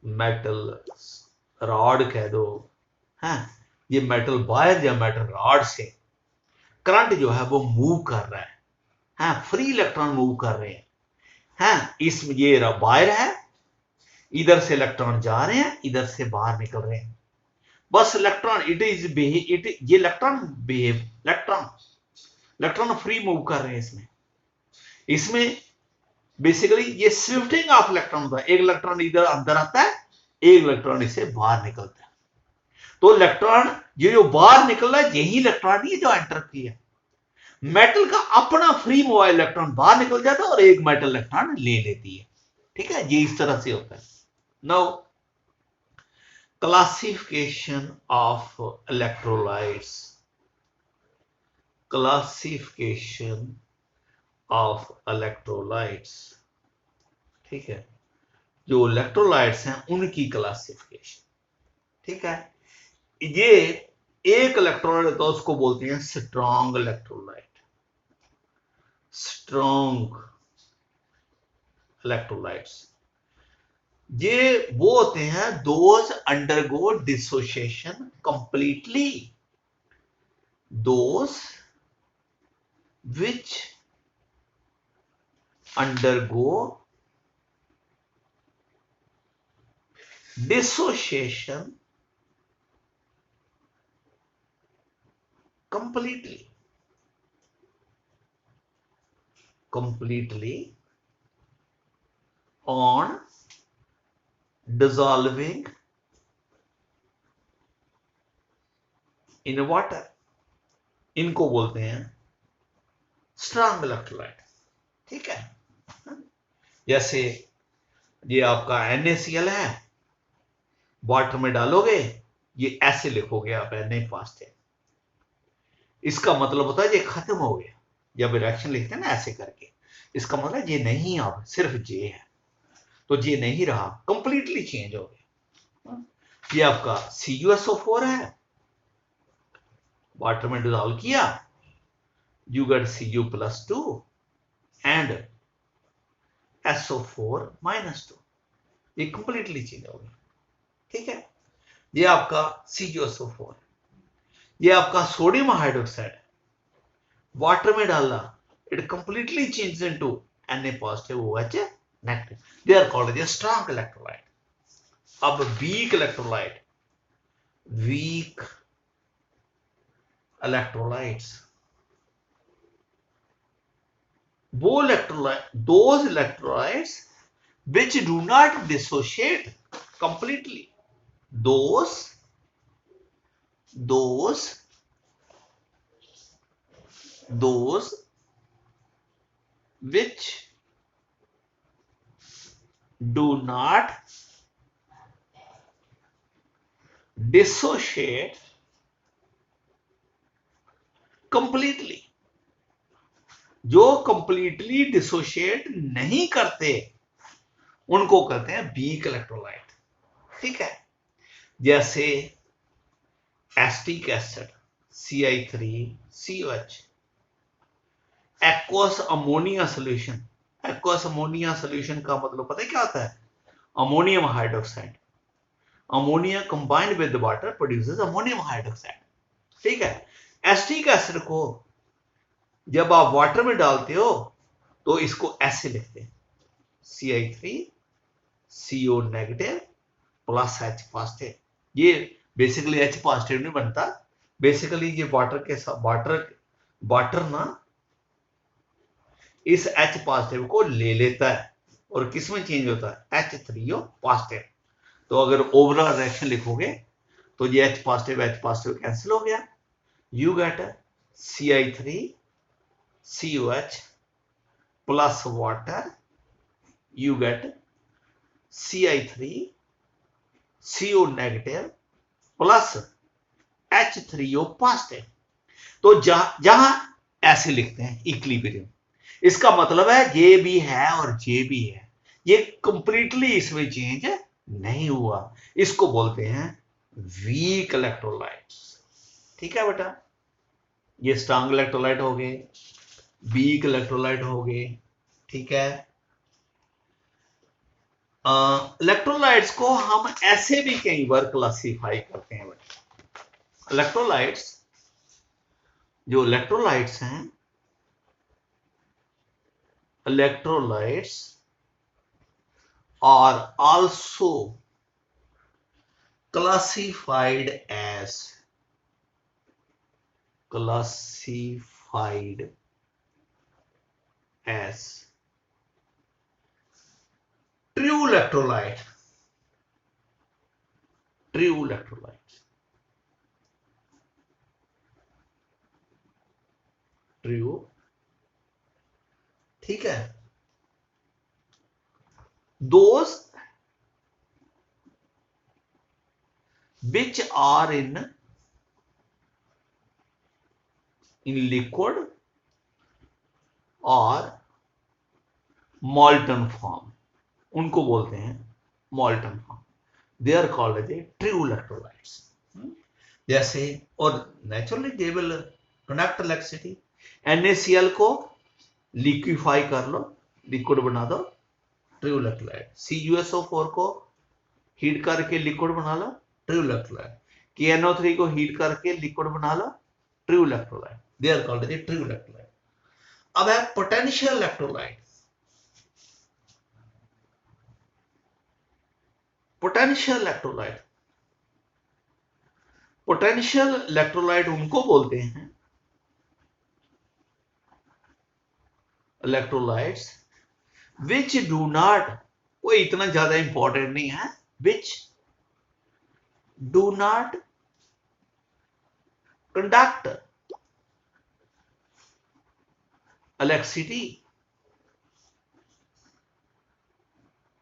Metal rod कह दो, है, ये मेटल वायर या मेटल रॉड से करंट जो है वो मूव कर रहा है, फ्री इलेक्ट्रॉन मूव कर रहे हैं, इसमें ये वायर है, इधर से इलेक्ट्रॉन जा रहे हैं, इधर से बाहर निकल रहे हैं, बस इलेक्ट्रॉन इट ये इलेक्ट्रॉन फ्री मूव कर रहे हैं इसमें। इसमें बेसिकली ये स्विफ्टिंग ऑफ इलेक्ट्रॉन होता है, एक इलेक्ट्रॉन इधर अंदर आता है, एक इलेक्ट्रॉन इससे बाहर निकलता है। तो इलेक्ट्रॉन ये जो बाहर निकल रहा है यही इलेक्ट्रॉन नहीं है जो एंटर किया, मेटल का अपना फ्री मोबाइल इलेक्ट्रॉन बाहर निकल जाता है और एक मेटल इलेक्ट्रॉन ले लेती है। ठीक है, ये इस तरह से होता है। Now classification of electrolytes, classification of electrolytes, ठीक है, जो इलेक्ट्रोलाइट्स हैं उनकी क्लासिफिकेशन। ठीक है, ये एक इलेक्ट्रोलाइट होता है उसको बोलते हैं स्ट्रॉन्ग इलेक्ट्रोलाइट, स्ट्रॉन्ग इलेक्ट्रोलाइट्स। ये वो होते हैं those undergo dissociation completely, those which undergo dissociation completely on dissolving in water, इनको बोलते हैं स्ट्रॉन्ग इलेक्ट्रोलाइट। ठीक है, जैसे ये आपका NaCl है, वाटर में डालोगे ये ऐसे लिखोगे आप Na+, इसका मतलब होता है ये खत्म हो गया। जब रिएक्शन लिखते हैं ना ऐसे करके, इसका मतलब ये नहीं, अब सिर्फ जे है, तो ये नहीं रहा, कंप्लीटली चेंज हो गया। ये आपका CuSO4 है, वाटर में डिजॉल्व किया, you get Cu+2 and SO4-2, ये कंप्लीटली चेंज हो गया। ठीक है, ये आपका CuSO4, ये आपका सोडियम हाइड्रोक्साइड, वाटर में डाला, it completely change into Na+OH-, they are called as strong electrolyte. अब वीक इलेक्ट्रोलाइट, वीक इलेक्ट्रोलाइट्स, वो electrolyte, those electrolytes which do not dissociate completely, those which do not dissociate completely, जो completely dissociate नहीं करते उनको कहते हैं weak electrolyte. ठीक है, जैसे acetic acid CI3COH, aqueous ammonia solution, aqueous ammonia solution का मतलब पता है क्या होता है, ammonium hydroxide, ammonia combined with water produces ammonium hydroxide. ठीक है, एसिटिक एसिड को जब आप वाटर में डालते हो तो इसको ऐसे लिखते हैं CI3CO- प्लस H+। ये बेसिकली H+ नहीं बनता, बेसिकली ये वाटर के साथ वाटर ना इस H+ को ले लेता है और किसमें चेंज होता है, H3O+। तो अगर ओवरऑल रिएक्शन लिखोगे तो ये H+ कैंसिल हो गया, you get CI3COH plus water, you get CI3CO- plus H3O+। तो जहां ऐसे लिखते हैं इक्विलिब्रियम, इसका मतलब है ये भी है और ये भी है, ये कंप्लीटली इसमें चेंज नहीं हुआ, इसको बोलते हैं वीक इलेक्ट्रोलाइट्स। ठीक है बेटा, ये स्ट्रॉन्ग इलेक्ट्रोलाइट हो गए, वीक इलेक्ट्रोलाइट हो गए। ठीक है, इलेक्ट्रोलाइट्स को हम ऐसे भी कई बार क्लासिफाई करते हैं। इलेक्ट्रोलाइट्स, जो इलेक्ट्रोलाइट्स हैं, electrolytes are also classified as true electrolyte, true, ठीक है। those which are in liquid or molten form, उनको बोलते हैं molten form, they are called as a true electrolytes। जैसे, और naturally they will conduct electricity. NaCl को liquefy कर लो, liquid बना दो, ट्रू इलेक्ट्रोलाइट। CuSO4 को हीट करके लिक्विड बना लो, ट्रू इलेक्ट्रोलाइट। KNO3 को हीट करके लिक्विड बना लो, true electrolyte. They are called the true electrolyte. अब है potential electrolyte. Potential electrolyte, potential electrolyte उनको बोलते हैं इलेक्ट्रोलाइट्स विच डू नॉट, कोई इतना ज्यादा इंपॉर्टेंट नहीं है, which do not conduct electricity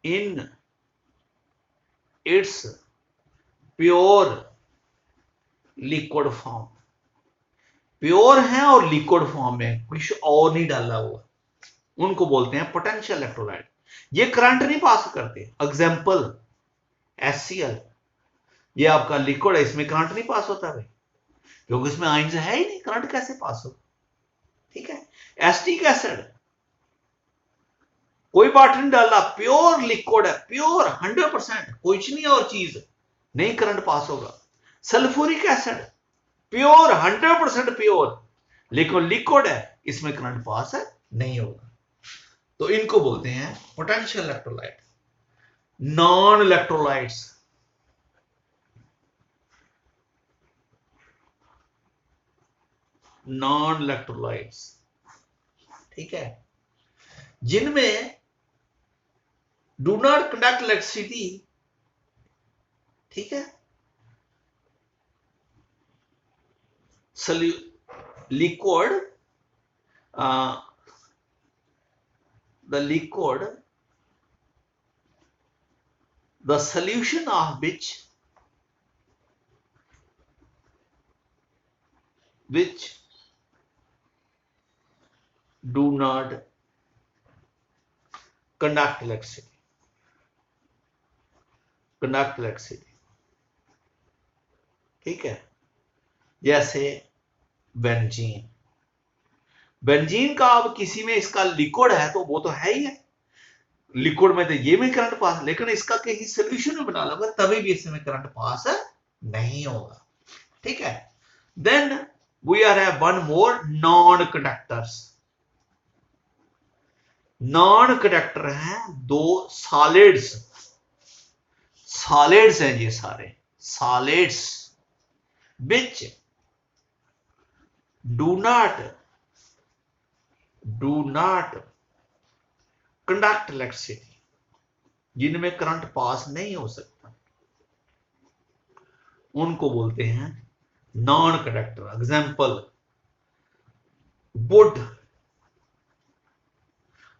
in its pure liquid form। Pure है और लिक्विड फॉर्म में, कुछ और नहीं डाला हुआ, उनको बोलते हैं पोटेंशियल इलेक्ट्रोलाइट। ये करंट नहीं पास करते। एग्जांपल HCl, ये आपका लिक्विड है, इसमें करंट नहीं पास होता भाई, क्योंकि इसमें आयंस है ही नहीं, करंट कैसे पास हो, ठीक है। एसिटिक एसिड, कोई वाटर नहीं डाला, प्योर लिक्विड है, प्योर 100%, कुछ नहीं और चीज नहीं, करंट पास होगा। सल्फ्यूरिक एसिड, प्योर 100% प्योर, लेकिन लिक्विड है, इसमें करंट पास है नहीं होगा। तो इनको बोलते हैं potential electrolyte. Non electrolytes, non electrolytes, ठीक है, जिनमें डू नॉट कंडक्ट इलेक्ट्रिसिटी, ठीक है, liquid, the liquid, the solution of which do not conduct electricity, ठीक है। जैसे बेंजीन, बेंजीन का अब किसी में इसका लिक्विड है तो वो तो है ही है, लिक्विड में तो ये में करंट पास, लेकिन इसका कहीं सोल्यूशन में बना लोगे तभी भी इसमें करंट पास नहीं होगा, ठीक है। Then we are have one more, non conductors. Non conductor हैं दो सॉलिड्स, सॉलिड्स हैं ये सारे solids, which do not conduct electricity, जिनमें करंट पास नहीं हो सकता, उनको बोलते हैं नॉन कंडक्टर। एग्जांपल वुड,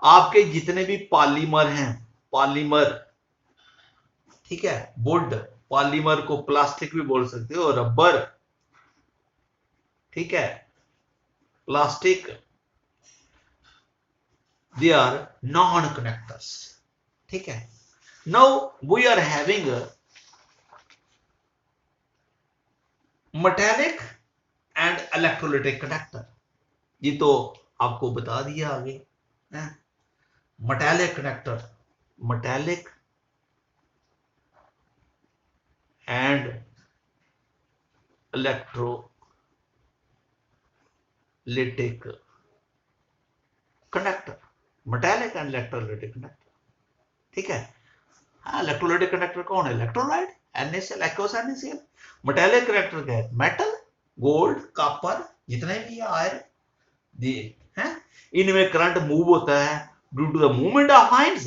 आपके जितने भी पॉलीमर हैं, पॉलीमर, ठीक है, वुड, पॉलीमर को प्लास्टिक भी बोल सकते हो, रबर, ठीक है, plastic, they are non conductors, ठीक है। Now we are having metallic and electrolytic conductor, ये तो आपको बता दिया आगे। Metallic conductor, metallic and electrolytic conductor, metallic and electrolytic conductor, ठीक है। हाँ, इलेक्ट्रोलाइटिक कंडक्टर कौन है? Electrolyte, NaCl, aqueous NaCl। Metallic conductor क्या है? मेटल, गोल्ड, कॉपर, जितने भी आयरन दिए हैं, इनमें करंट मूव होता है due to the movement of ions,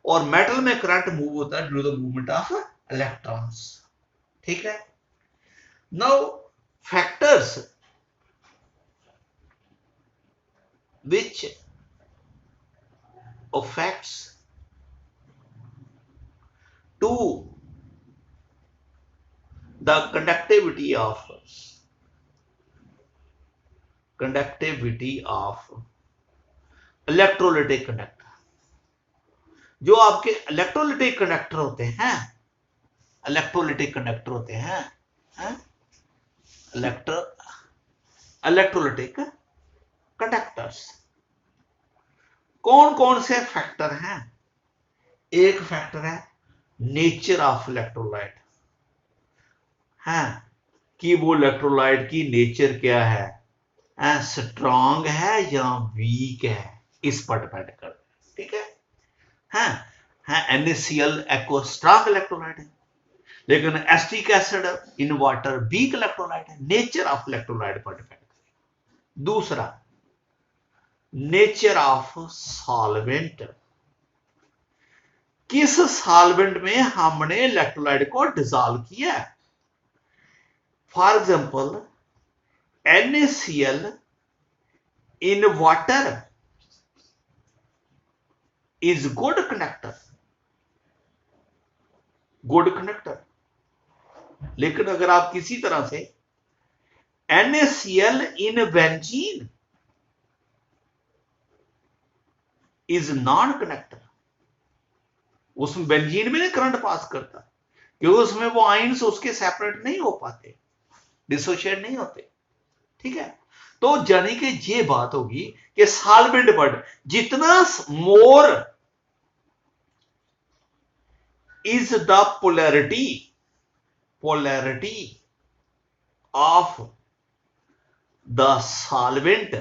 और मेटल में करंट मूव होता है due to the movement of electrons, ठीक है। Now factors which affects to the conductivity of electrolytic conductor. जो आपके इलेक्ट्रोलाइटिक कंडक्टर होते हैं, इलेक्ट्रोलाइटिक कंडक्टर्स, कौन कौन से फैक्टर हैं? एक फैक्टर है नेचर ऑफ इलेक्ट्रोलाइट, है कि वो इलेक्ट्रोलाइट की नेचर क्या है, स्ट्रांग है या वीक है, इस पर डिपेंड करता है, ठीक है। NaCl एक्वा स्ट्रांग इलेक्ट्रोलाइट है, लेकिन acetic acid in water weak electrolyte है, नेचर ऑफ इलेक्ट्रोलाइट पर डिपेंड करेगा। दूसरा, नेचर ऑफ सॉल्वेंट, किस सॉल्वेंट में हमने इलेक्ट्रोलाइट को डिसॉल्व किया है। For example NaCl in water is good conductor, लेकिन अगर आप किसी तरह से NaCl in benzene is non conductor, उसमें बेंजीन में नहीं करंट पास करता, क्योंकि उसमें वो आयंस उसके सेपरेट नहीं हो पाते, डिसोशिएट नहीं होते, ठीक है। तो जानी कि ये बात होगी कि सॉल्वेंट पर जितना more is the polarity of the solvent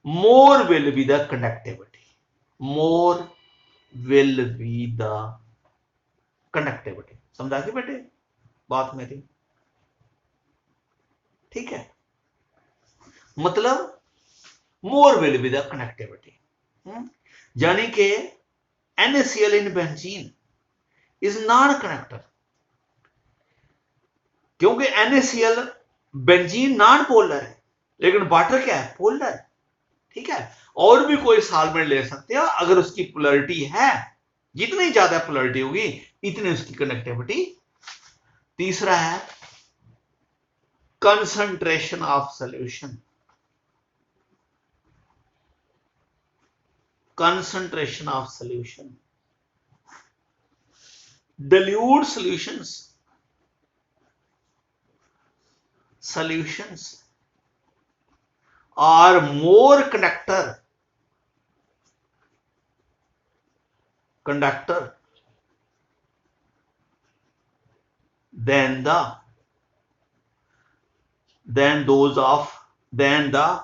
more will be the conductivity, समझा के बेटे बात मेरी, ठीक है। मतलब more will be the conductivity, यानी कि NaCl in benzene is non-conductor, क्योंकि NaCl बेंजीन नॉन पोलर है, लेकिन वाटर क्या है? पोलर, ठीक है। और भी कोई सॉल्वेंट ले सकते हो अगर उसकी पोलैरिटी है, जितनी ज्यादा पोलैरिटी होगी इतनी उसकी कंडक्टिविटी। तीसरा है concentration of solution, dilute solutions are more conductor than the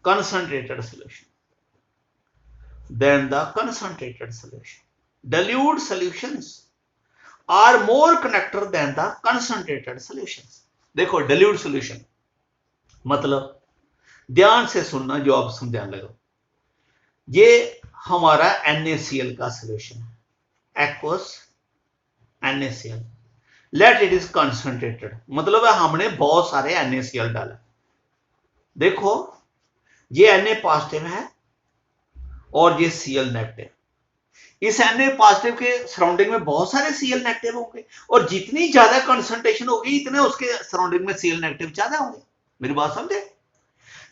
concentrated solution. Dilute solutions are more conductor than the concentrated solutions. देखो dilute solution मतलब, ध्यान से सुनना जो आप समझाने लगो, ये हमारा NaCl का सोल्यूशन है, aqueous NaCl, let it is concentrated, मतलब है हमने बहुत सारे NaCl डाला। देखो ये Na पॉजिटिव है और ये Cl नेगेटिव, इस Na पॉजिटिव के सराउंडिंग में बहुत सारे Cl नेगेटिव होंगे, और जितनी ज्यादा कंसंट्रेशन होगी इतने उसके सराउंडिंग में Cl नेगेटिव ज्यादा होंगे। मेरी बात समझे?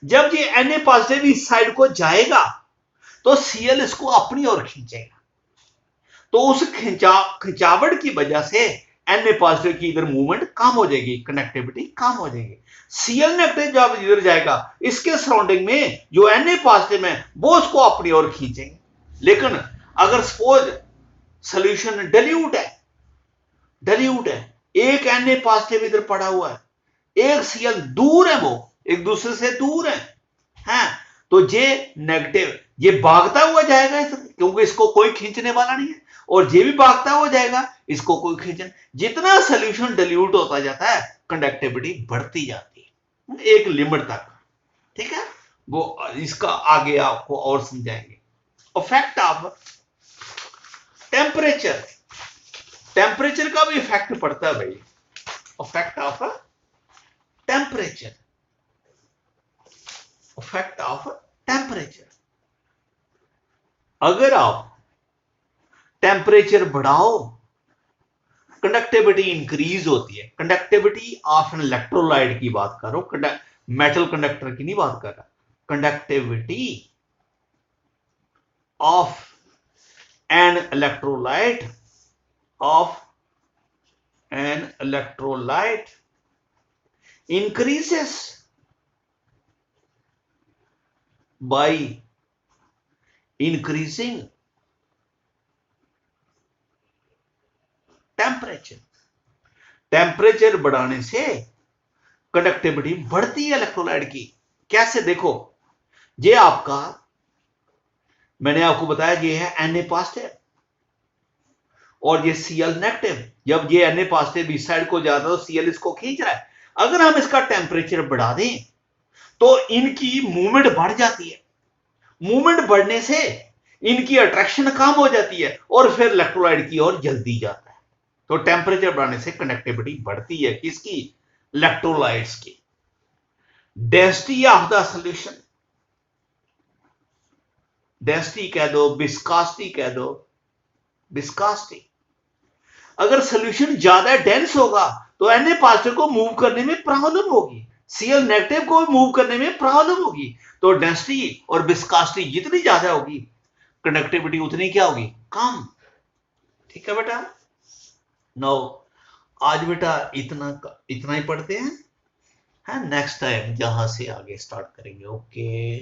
जब ये Na पॉजिटिव इस साइड को जाएगा तो Cl इसको अपनी ओर खींचेगा, तो उस खिंचावट की वजह से Na पॉजिटिव की इधर मूवमेंट कम हो जाएगी, कनेक्टिविटी कम हो जाएगी। Cl नेगेटिव जब इधर जाएगा इसके सराउंडिंग में जो Na पॉजिटिव है वो उसको अपनी ओर खींचेंगे। लेकिन अगर सपोज सोल्यूशन डाइल्यूट है, डाइल्यूट है, एक Na पॉजिटिव इधर पड़ा हुआ है, एक Cl दूर है, वो एक दूसरे से दूर है, हैं? तो ये नेगेटिव, ये भागता हुआ जाएगा क्योंकि इसको कोई खींचने वाला नहीं है, और ये भी भागता हुआ जाएगा, इसको कोई खींचने। जितना सोल्यूशन डाइल्यूट होता जाता है कंडक्टिविटी बढ़ती जाती है एक लिमिट तक, ठीक है? वो इसका आगे आपको और समझाएंगे। इफेक्ट ऑफ टेम्परेचर, टेम्परेचर का भी इफेक्ट पड़ता है भाई, effect of temperature, effect of temperature. अगर आप टेम्परेचर बढ़ाओ कंडक्टिविटी इंक्रीज होती है। कंडक्टिविटी ऑफ एन इलेक्ट्रोलाइट की बात करो, मेटल कंडक्टर की नहीं बात कर रहा, conductivity of an electrolyte, of an electrolyte increases by increasing temperature. Temperature बढ़ाने से कंडक्टिविटी बढ़ती है इलेक्ट्रोलाइट की। कैसे? देखो, ये आपका, मैंने आपको बताया ये है Na पॉजिटिव और ये Cl नेगेटिव। जब ये Na पॉजिटिव इस साइड को जाता है तो Cl इसको खींच रहा है। अगर हम इसका टेम्परेचर बढ़ा दें तो इनकी मूवमेंट बढ़ जाती है, मूवमेंट बढ़ने से इनकी अट्रैक्शन कम हो जाती है और फिर इलेक्ट्रोलाइट की ओर जल्दी जाता है। तो टेम्परेचर बढ़ाने से कंडक्टिविटी बढ़ती है, किसकी? इलेक्ट्रोलाइट्स की। Density of the solution, density कह दो, विस्कोसिटी कह दो, विस्कोसिटी। अगर सॉल्यूशन ज्यादा डेंस होगा तो Na पॉजिटिव को मूव करने में प्रॉब्लम होगी, Cl नेगेटिव को मूव करने में प्रॉब्लम होगी। तो डेंसिटी और विस्कोसिटी जितनी ज्यादा होगी कंडक्टिविटी उतनी क्या होगी? कम। ठीक है बेटा? नो, आज बेटा इतना ही पढ़ते हैं, नेक्स्ट टाइम जहां से आगे स्टार्ट करेंगे। ओके।